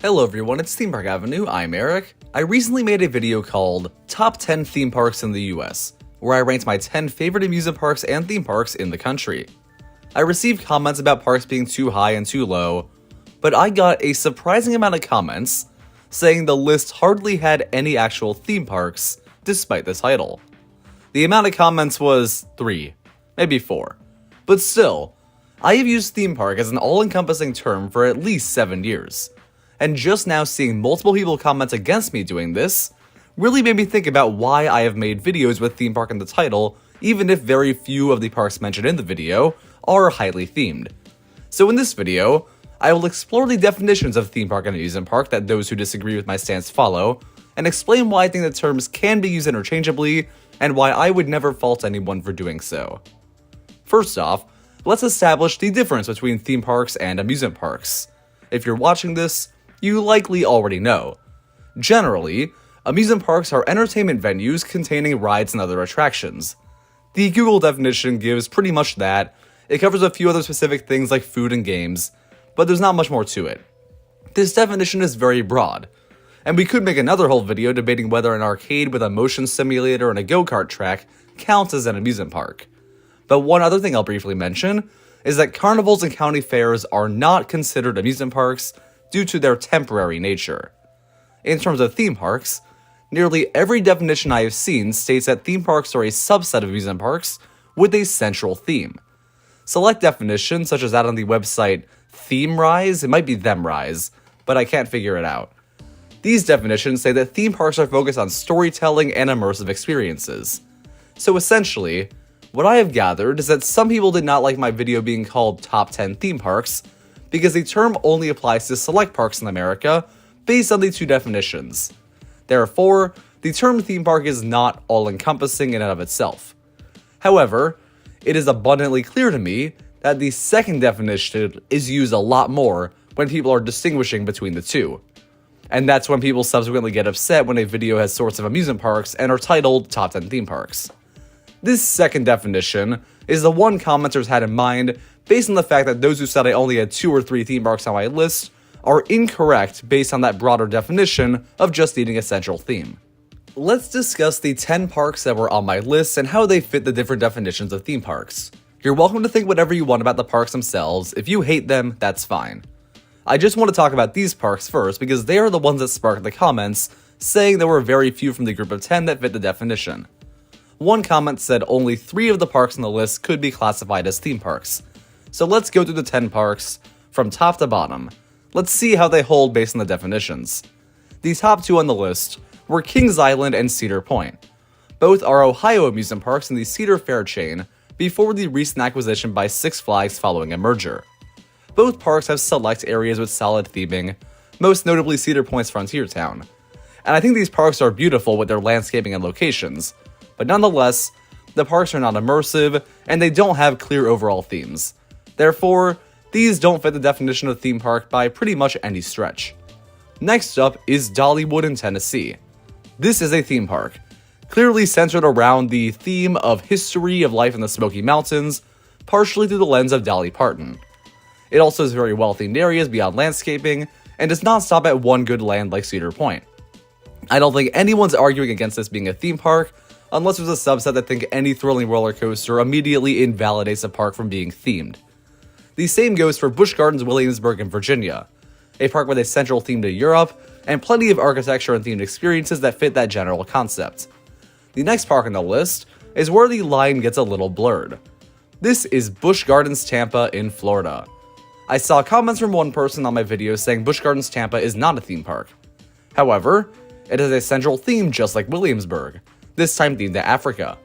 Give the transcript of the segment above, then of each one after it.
Hello everyone, it's Theme Park Avenue, I'm Eric. I recently made a video called Top 10 Theme Parks in the US, where I ranked my 10 favorite amusement parks and theme parks in the country. I received comments about parks being too high and too low, but I got a surprising amount of comments saying the list hardly had any actual theme parks, despite the title. The amount of comments was 3, maybe 4, but still, I have used theme park as an all-encompassing term for at least 7 years. And just now seeing multiple people comment against me doing this really made me think about why I have made videos with theme park in the title, even if very few of the parks mentioned in the video are highly themed. So in this video, I will explore the definitions of theme park and amusement park that those who disagree with my stance follow, and explain why I think the terms can be used interchangeably, and why I would never fault anyone for doing so. First off, let's establish the difference between theme parks and amusement parks. If you're watching this, you likely already know. Generally, amusement parks are entertainment venues containing rides and other attractions. The Google definition gives pretty much that. It covers a few other specific things like food and games, but there's not much more to it. This definition is very broad, and we could make another whole video debating whether an arcade with a motion simulator and a go-kart track counts as an amusement park. But one other thing I'll briefly mention is that carnivals and county fairs are not considered amusement parks due to their temporary nature. In terms of theme parks, nearly every definition I have seen states that theme parks are a subset of amusement parks with a central theme. Select definitions, such as that on the website ThemeRise, it might be ThemRise, but I can't figure it out. These definitions say that theme parks are focused on storytelling and immersive experiences. So essentially, what I have gathered is that some people did not like my video being called Top 10 Theme Parks, because the term only applies to select parks in America based on the two definitions. Therefore, the term theme park is not all-encompassing in and of itself. However, it is abundantly clear to me that the second definition is used a lot more when people are distinguishing between the two. And that's when people subsequently get upset when a video has sorts of amusement parks and are titled Top 10 Theme Parks. This second definition is the one commenters had in mind based on the fact that those who said I only had 2 or 3 theme parks on my list are incorrect based on that broader definition of just needing a central theme. Let's discuss the 10 parks that were on my list and how they fit the different definitions of theme parks. You're welcome to think whatever you want about the parks themselves. If you hate them, that's fine. I just want to talk about these parks first because they are the ones that sparked the comments, saying there were very few from the group of 10 that fit the definition. One comment said only 3 of the parks on the list could be classified as theme parks. So let's go through the 10 parks from top to bottom. Let's see how they hold based on the definitions. The top 2 on the list were Kings Island and Cedar Point. Both are Ohio amusement parks in the Cedar Fair chain before the recent acquisition by Six Flags following a merger. Both parks have select areas with solid theming, most notably Cedar Point's Frontier Town. And I think these parks are beautiful with their landscaping and locations, but nonetheless, the parks are not immersive and they don't have clear overall themes. Therefore, these don't fit the definition of theme park by pretty much any stretch. Next up is Dollywood in Tennessee. This is a theme park, clearly centered around the theme of history of life in the Smoky Mountains, partially through the lens of Dolly Parton. It also has very well-themed areas beyond landscaping, and does not stop at one good land like Cedar Point. I don't think anyone's arguing against this being a theme park, unless there's a subset that think any thrilling roller coaster immediately invalidates a park from being themed. The same goes for Busch Gardens Williamsburg in Virginia, a park with a central theme to Europe, and plenty of architecture and themed experiences that fit that general concept. The next park on the list is where the line gets a little blurred. This is Busch Gardens Tampa in Florida. I saw comments from one person on my video saying Busch Gardens Tampa is not a theme park. However, it has a central theme just like Williamsburg, this time themed to Africa.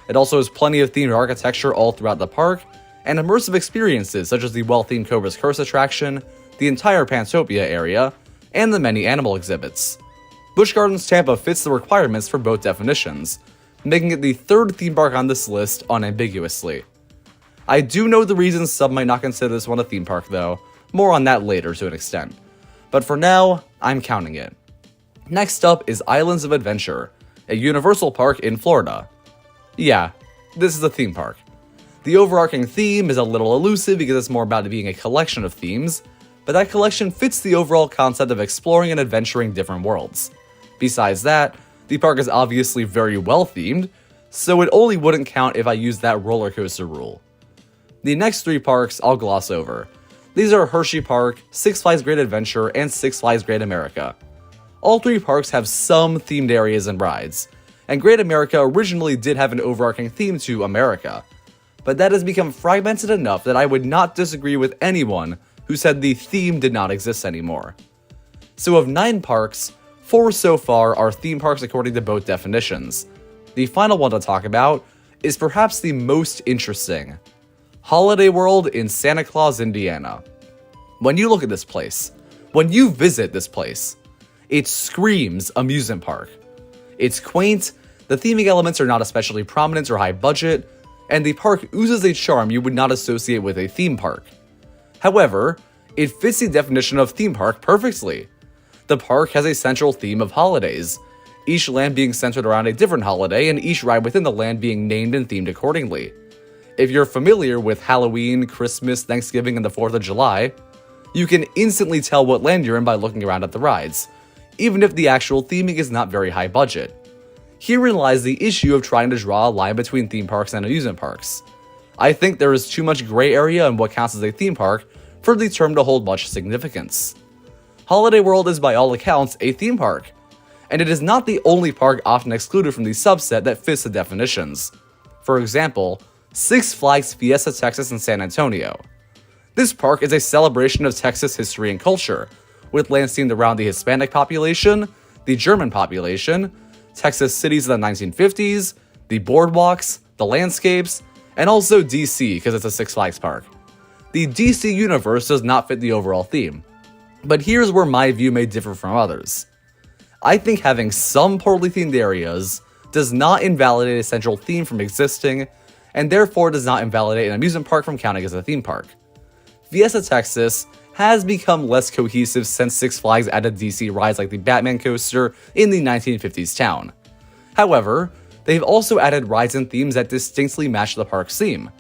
It also has plenty of themed architecture all throughout the park, and immersive experiences such as the well-themed Cobra's Curse attraction, the entire Pantopia area, and the many animal exhibits. Busch Gardens Tampa fits the requirements for both definitions, making it the 3rd theme park on this list unambiguously. I do know the reasons some might not consider this one a theme park though, more on that later to an extent. But for now, I'm counting it. Next up is Islands of Adventure, a Universal park in Florida. Yeah, this is a theme park. The overarching theme is a little elusive because it's more about it being a collection of themes, but that collection fits the overall concept of exploring and adventuring different worlds. Besides that, the park is obviously very well themed, so it only wouldn't count if I used that roller coaster rule. The next 3 parks I'll gloss over. These are Hershey Park, Six Flags Great Adventure, and Six Flags Great America. All 3 parks have some themed areas and rides, and Great America originally did have an overarching theme to America, but that has become fragmented enough that I would not disagree with anyone who said the theme did not exist anymore. So of 9 parks, 4 so far are theme parks according to both definitions. The final one to talk about is perhaps the most interesting. Holiday World in Santa Claus, Indiana. When you look at this place, when you visit this place, it screams amusement park. It's quaint, the theming elements are not especially prominent or high budget, and the park oozes a charm you would not associate with a theme park. However, it fits the definition of theme park perfectly. The park has a central theme of holidays, each land being centered around a different holiday and each ride within the land being named and themed accordingly. If you're familiar with Halloween, Christmas, Thanksgiving, and the 4th of July, you can instantly tell what land you're in by looking around at the rides, even if the actual theming is not very high budget. Herein lies the issue of trying to draw a line between theme parks and amusement parks. I think there is too much gray area in what counts as a theme park for the term to hold much significance. Holiday World is by all accounts a theme park, and it is not the only park often excluded from the subset that fits the definitions. For example, Six Flags Fiesta Texas in San Antonio. This park is a celebration of Texas history and culture, with lands themed around the Hispanic population, the German population, Texas cities of the 1950s, the boardwalks, the landscapes, and also DC because it's a Six Flags park. The DC universe does not fit the overall theme, but here's where my view may differ from others. I think having some poorly themed areas does not invalidate a central theme from existing, and therefore does not invalidate an amusement park from counting as a theme park. Fiesta Texas has become less cohesive since Six Flags added DC rides like the Batman coaster in the 1950s town. However, they've also added rides and themes that distinctly match the park's theme.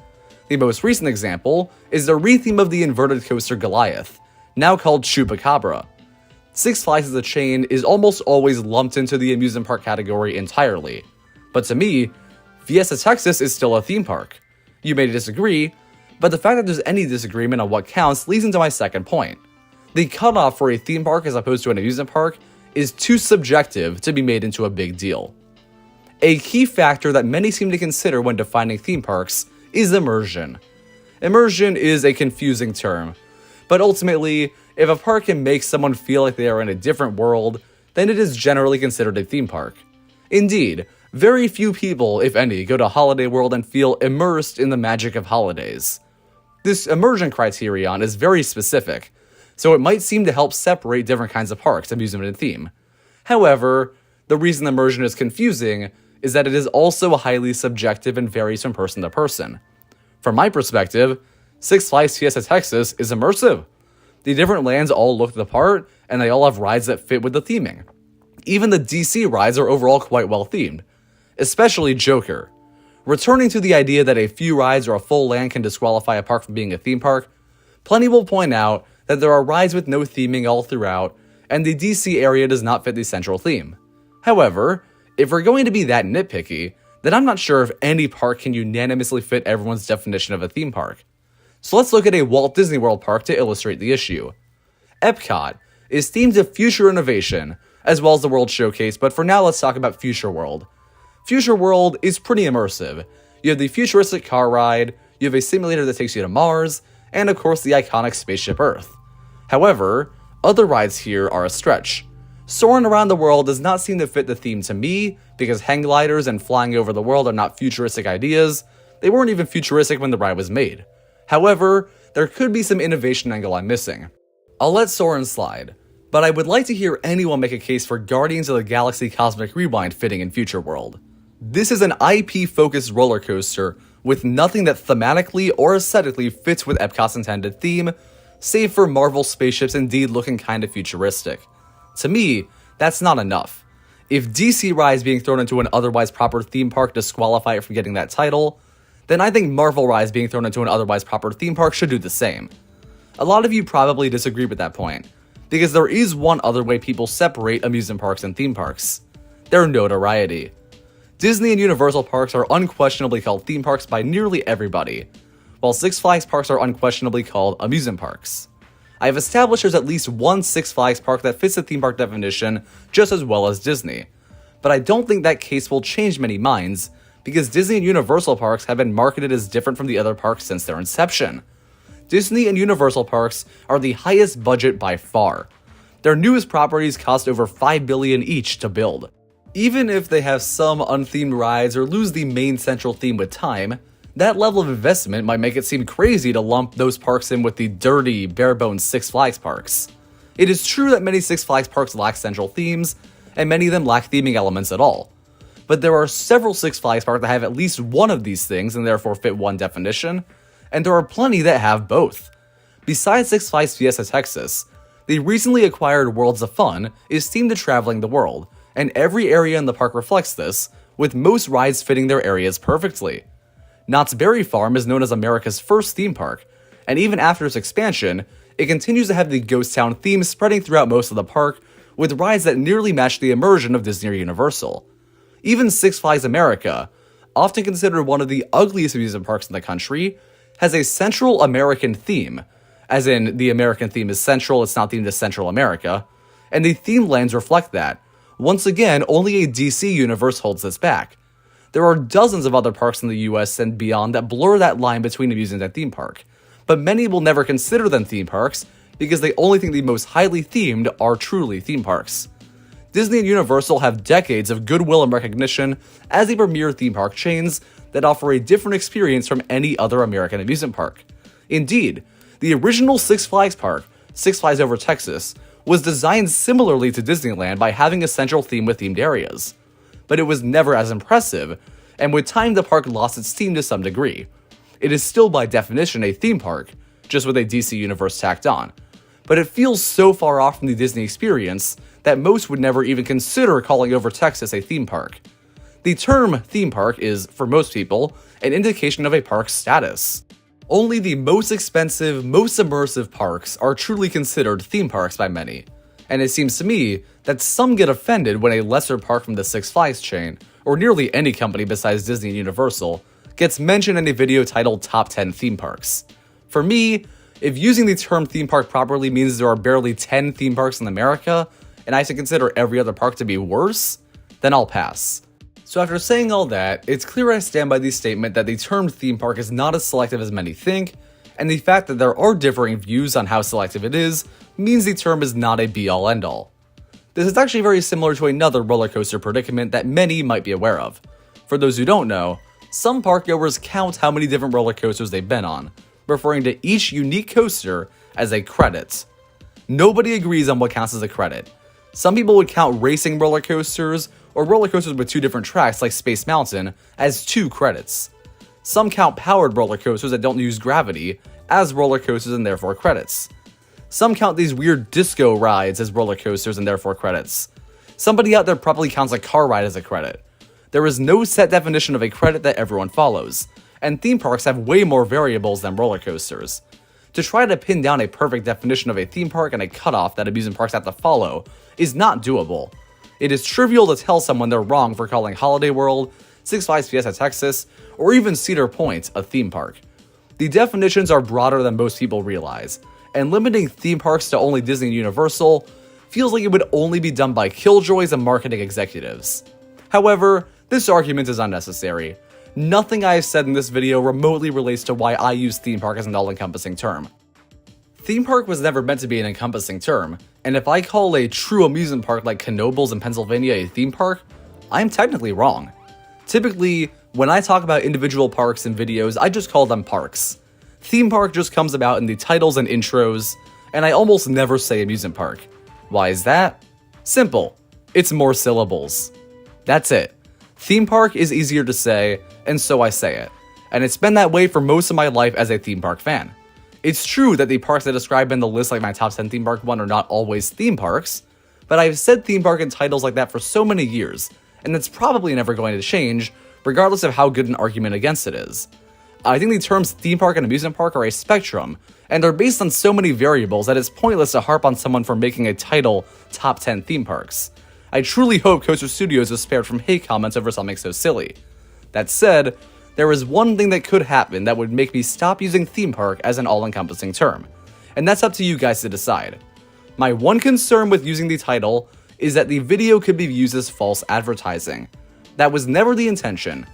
The most recent example is the retheme of the inverted coaster Goliath, now called Chupacabra. Six Flags as a chain is almost always lumped into the amusement park category entirely, but to me, Fiesta Texas is still a theme park. You may disagree, but the fact that there's any disagreement on what counts leads into my second point. The cutoff for a theme park as opposed to an amusement park is too subjective to be made into a big deal. A key factor that many seem to consider when defining theme parks is immersion. Immersion is a confusing term, but ultimately, if a park can make someone feel like they are in a different world, then it is generally considered a theme park. Indeed, very few people, if any, go to Holiday World and feel immersed in the magic of holidays. This immersion criterion is very specific, so it might seem to help separate different kinds of parks, amusement and theme. However, the reason immersion is confusing is that it is also highly subjective and varies from person to person. From my perspective, Six Flags Fiesta Texas is immersive. The different lands all look the part, and they all have rides that fit with the theming. Even the DC rides are overall quite well themed, especially Joker. Returning to the idea that a few rides or a full land can disqualify a park from being a theme park, plenty will point out that there are rides with no theming all throughout, and the DC area does not fit the central theme. However, if we're going to be that nitpicky, then I'm not sure if any park can unanimously fit everyone's definition of a theme park. So let's look at a Walt Disney World park to illustrate the issue. Epcot is themed to future innovation, as well as the World Showcase, but for now let's talk about Future World. Future World is pretty immersive. You have the futuristic car ride, you have a simulator that takes you to Mars, and of course the iconic spaceship Earth. However, other rides here are a stretch. Soaring around the world does not seem to fit the theme to me, because hang gliders and flying over the world are not futuristic ideas. They weren't even futuristic when the ride was made. However, there could be some innovation angle I'm missing. I'll let Soarin' slide, but I would like to hear anyone make a case for Guardians of the Galaxy Cosmic Rewind fitting in Future World. This is an IP-focused roller coaster with nothing that thematically or aesthetically fits with Epcot's intended theme, save for Marvel spaceships indeed looking kinda futuristic. To me, that's not enough. If DC rides being thrown into an otherwise proper theme park disqualify it from getting that title, then I think Marvel rides being thrown into an otherwise proper theme park should do the same. A lot of you probably disagree with that point, because there is one other way people separate amusement parks and theme parks: their notoriety. Disney and Universal parks are unquestionably called theme parks by nearly everybody, while Six Flags parks are unquestionably called amusement parks. I have established there's at least one Six Flags park that fits the theme park definition just as well as Disney, but I don't think that case will change many minds, because Disney and Universal parks have been marketed as different from the other parks since their inception. Disney and Universal parks are the highest budget by far. Their newest properties cost over $5 billion each to build. Even if they have some unthemed rides or lose the main central theme with time, that level of investment might make it seem crazy to lump those parks in with the dirty, bare-bones Six Flags parks. It is true that many Six Flags parks lack central themes, and many of them lack theming elements at all. But there are several Six Flags parks that have at least one of these things and therefore fit one definition, and there are plenty that have both. Besides Six Flags Fiesta Texas, the recently acquired Worlds of Fun is themed to traveling the world, and every area in the park reflects this, with most rides fitting their areas perfectly. Knott's Berry Farm is known as America's first theme park, and even after its expansion, it continues to have the ghost town theme spreading throughout most of the park, with rides that nearly match the immersion of Disney or Universal. Even Six Flags America, often considered one of the ugliest amusement parks in the country, has a Central American theme, as in the American theme is central, it's not themed to Central America, and the theme lands reflect that. Once again, only a DC universe holds this back. There are dozens of other parks in the US and beyond that blur that line between amusement and theme park, but many will never consider them theme parks because they only think the most highly themed are truly theme parks. Disney and Universal have decades of goodwill and recognition as the premier theme park chains that offer a different experience from any other American amusement park. Indeed, the original Six Flags park, Six Flags Over Texas, was designed similarly to Disneyland by having a central theme with themed areas. But it was never as impressive, and with time the park lost its theme to some degree. It is still by definition a theme park, just with a DC universe tacked on, but it feels so far off from the Disney experience that most would never even consider calling Over Texas a theme park. The term theme park is, for most people, an indication of a park's status. Only the most expensive, most immersive parks are truly considered theme parks by many, and it seems to me that some get offended when a lesser park from the Six Flags chain, or nearly any company besides Disney and Universal, gets mentioned in a video titled Top 10 Theme Parks. For me, if using the term theme park properly means there are barely 10 theme parks in America, and I have to consider every other park to be worse, then I'll pass. So after saying all that, it's clear I stand by the statement that the term theme park is not as selective as many think, and the fact that there are differing views on how selective it is means the term is not a be-all end-all. This is actually very similar to another roller coaster predicament that many might be aware of. For those who don't know, some parkgoers count how many different roller coasters they've been on, referring to each unique coaster as a credit. Nobody agrees on what counts as a credit. Some people would count racing roller coasters, or roller coasters with two different tracks like Space Mountain, as 2 credits. Some count powered roller coasters that don't use gravity as roller coasters and therefore credits. Some count these weird disco rides as roller coasters and therefore credits. Somebody out there probably counts a car ride as a credit. There is no set definition of a credit that everyone follows, and theme parks have way more variables than roller coasters. To try to pin down a perfect definition of a theme park and a cutoff that amusement parks have to follow is not doable. It is trivial to tell someone they're wrong for calling Holiday World, Six Flags Fiesta Texas, or even Cedar Point a theme park. The definitions are broader than most people realize, and limiting theme parks to only Disney and Universal feels like it would only be done by killjoys and marketing executives. However, this argument is unnecessary. Nothing I have said in this video remotely relates to why I use theme park as an all-encompassing term. Theme park was never meant to be an encompassing term, and if I call a true amusement park like Knoebels in Pennsylvania a theme park, I'm technically wrong. Typically, when I talk about individual parks in videos, I just call them parks. Theme park just comes about in the titles and intros, and I almost never say amusement park. Why is that? Simple. It's more syllables. That's it. Theme park is easier to say, and so I say it. And it's been that way for most of my life as a theme park fan. It's true that the parks I describe in the list like my top 10 theme park one are not always theme parks, but I've said theme park in titles like that for so many years, and it's probably never going to change, regardless of how good an argument against it is. I think the terms theme park and amusement park are a spectrum, and they're based on so many variables that it's pointless to harp on someone for making a title top 10 theme parks. I truly hope Coaster Studios is spared from hate comments over something so silly. That said, there is one thing that could happen that would make me stop using theme park as an all-encompassing term, and that's up to you guys to decide. My one concern with using the title is that the video could be used as false advertising. That was never the intention,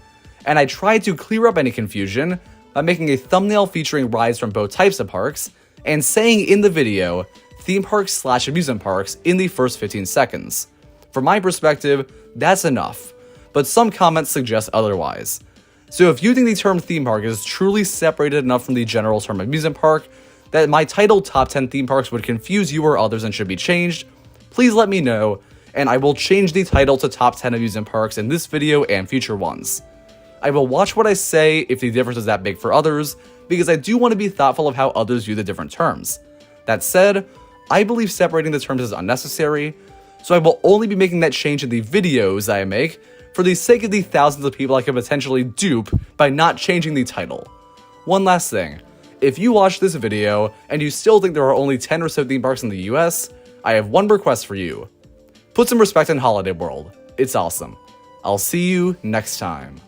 and I tried to clear up any confusion by making a thumbnail featuring rides from both types of parks and saying in the video, theme parks/amusement parks in the first 15 seconds. From my perspective, that's enough, but some comments suggest otherwise. So if you think the term theme park is truly separated enough from the general term amusement park that my title top 10 theme parks would confuse you or others and should be changed, please let me know, and I will change the title to top 10 amusement parks in this video and future ones. I will watch what I say if the difference is that big for others, because I do want to be thoughtful of how others view the different terms. That said, I believe separating the terms is unnecessary, so I will only be making that change in the videos I make for the sake of the thousands of people I could potentially dupe by not changing the title. One last thing, if you watch this video and you still think there are only 10 or so theme parks in the US, I have one request for you. Put some respect in Holiday World. It's awesome. I'll see you next time.